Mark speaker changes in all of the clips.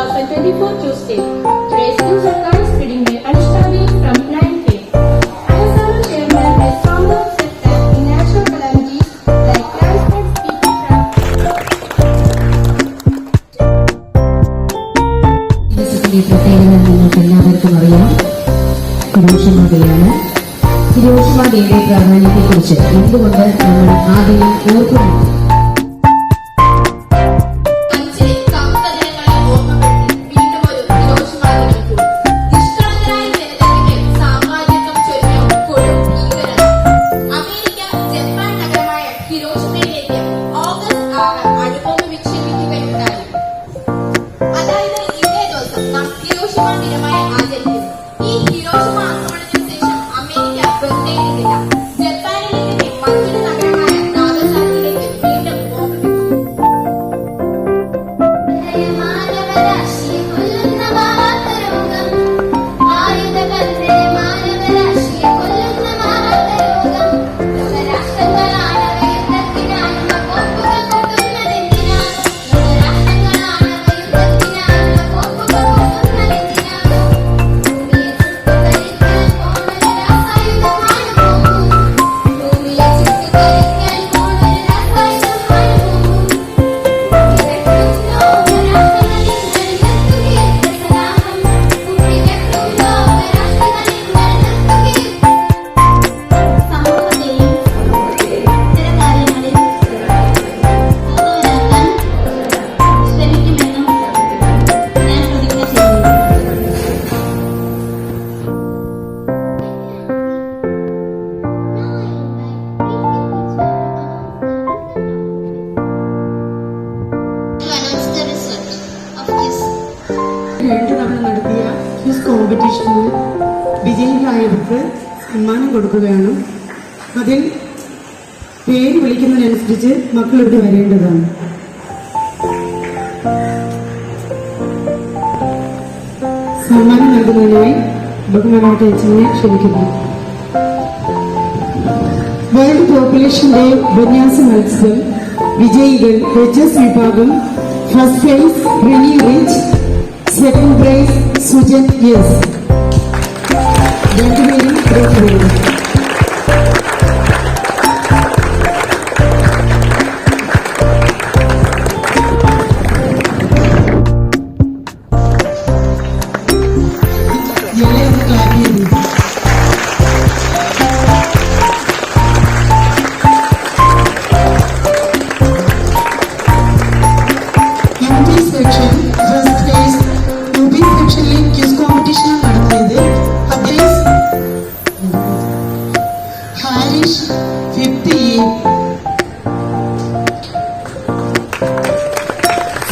Speaker 1: class on 24 Tuesday. Today's news are reading by Anushka from 9K. ISRO chairman has found out that in natural calamities like landslides, people
Speaker 2: നിങ്ങൾക്ക് എല്ലാവർക്കും അറിയാം. Hiroshima ഡേയാണ്. Hiroshima ഡേയുടെ പ്രാധാന്യത്തെക്കുറിച്ച് എന്തുകൊണ്ട് നമ്മൾ ആദ്യം ഓർക്കുന്നു?
Speaker 3: നടത്തിയ ക്വിസ് കോമ്പറ്റീഷനിൽ വിജയികളായവർക്ക് സമ്മാനം കൊടുക്കുകയാണ്. അതിൽ പേര് വിളിക്കുന്നതിനനുസരിച്ച് മക്കൾ ഇവിടെ വരേണ്ടതാണ്. സമ്മാനം നൽകുന്നതിനായി ബഹുമാനപ്പെട്ട അച്ഛനെ ക്ഷണിക്കുന്നു. വേൾഡ് പോപ്പുലേഷൻ ഡേ ഉപന്യാസ മത്സരം വിജയികൾ HS വിഭാഗം first prize Rini rich, second prize Sujan yes. രണ്ടുപേരും പുറത്തുപോകും.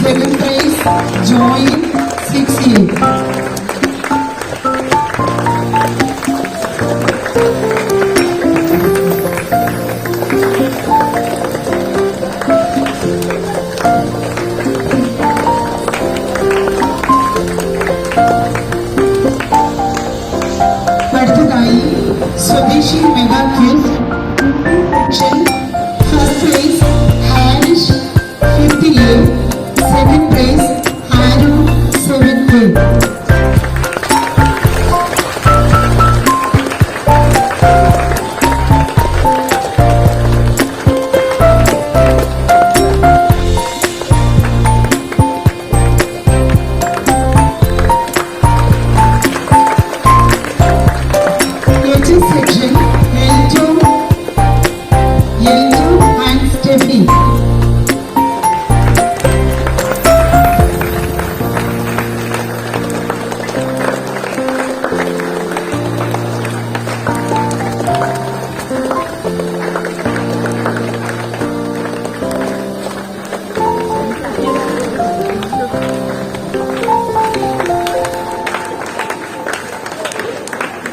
Speaker 3: Second prize, Joy 6A. അടുത്തതായി സ്വദേശി mega quiz section first prize Harish 50A, second place Haru 7A. HS section Eljo and Steffi.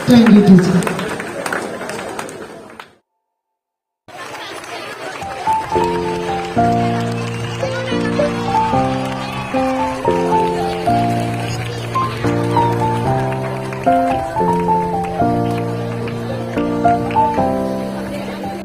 Speaker 3: Thank you, teacher.